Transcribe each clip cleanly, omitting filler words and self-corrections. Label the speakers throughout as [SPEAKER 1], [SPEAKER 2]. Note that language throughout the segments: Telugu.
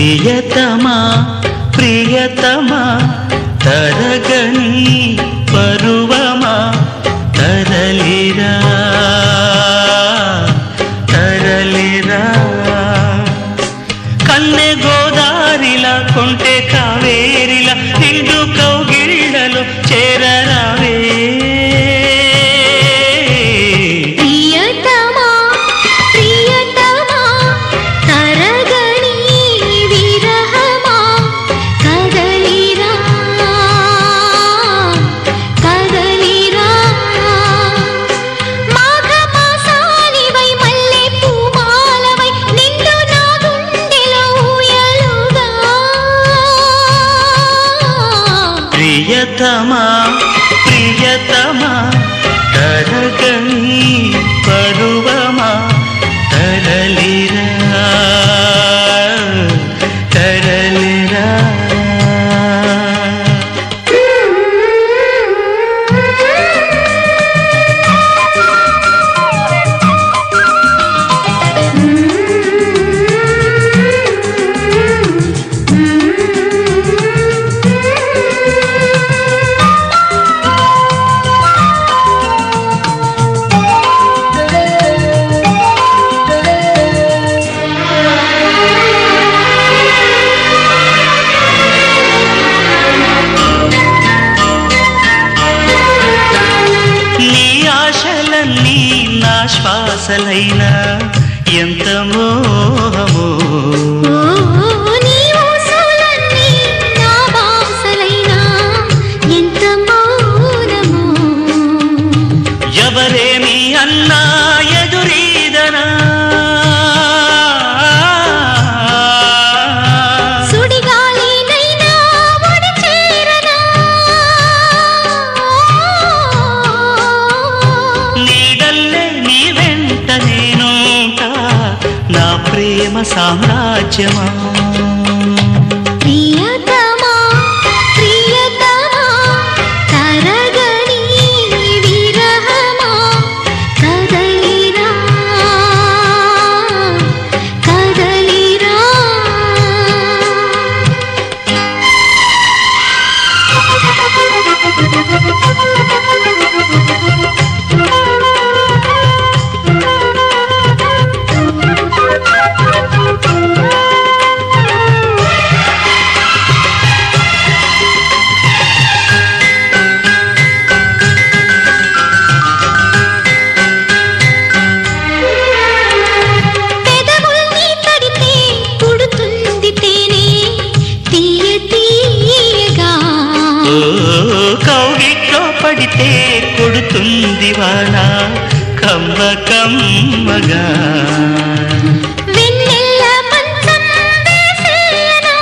[SPEAKER 1] ప్రియతమా ప్రియతమా తరగని పరువమా తరలిరా తరలిరా కన్నె గోదారిలా కొంటె కావేరిలా నిండు కౌగిళ్ళలో చేరరావే ప్రియతమా ప్రియతమా తరగని పరువమా తరలిరా తరలిరా నా శ్వాసలైనా ఎంత మోహమో
[SPEAKER 2] నీ ఊసులన్నీ నా బాసలైనా ఎంత మౌనమో
[SPEAKER 1] ఎవరేమి అన్నా ఎదురీదనా
[SPEAKER 2] సుడిగాలినైనా ఒడి చేరనా
[SPEAKER 1] నీడల్లే నీ వెంట నేనుంటా నా ప్రేమ సామ్రాజ్యమా
[SPEAKER 2] ప్రియతమా ప్రియతమా తరగని విరహమా కదలిరా కదలిరా పెదవుల్ని తడితే పుడుతుంది తేనె తీయ తీయగా
[SPEAKER 1] ఓ కౌగిట్లో పడితే కొడుతుంది వాన కమ్మ కమ్మగా
[SPEAKER 2] వెన్నెల్ల మంచం వేసేయనా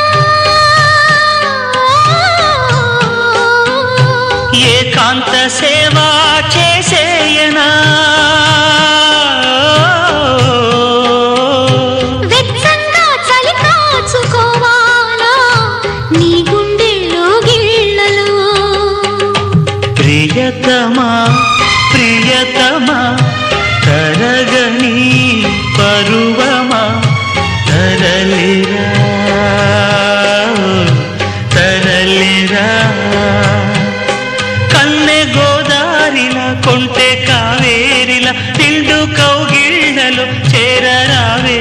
[SPEAKER 1] ఏకాంత సేవా చేసేయనా
[SPEAKER 2] వెచ్చంగా చలి కాచుకోవాలా నీ గుండెల్లో గిళ్ళలో
[SPEAKER 1] ప్రియతమా ప్రియతమా తరగని పరువమా తరలిరా తరలిరా కన్నె గోదారిలా కొంటె కావేరిలా నిండు కౌగిళ్ళలో చేరరావే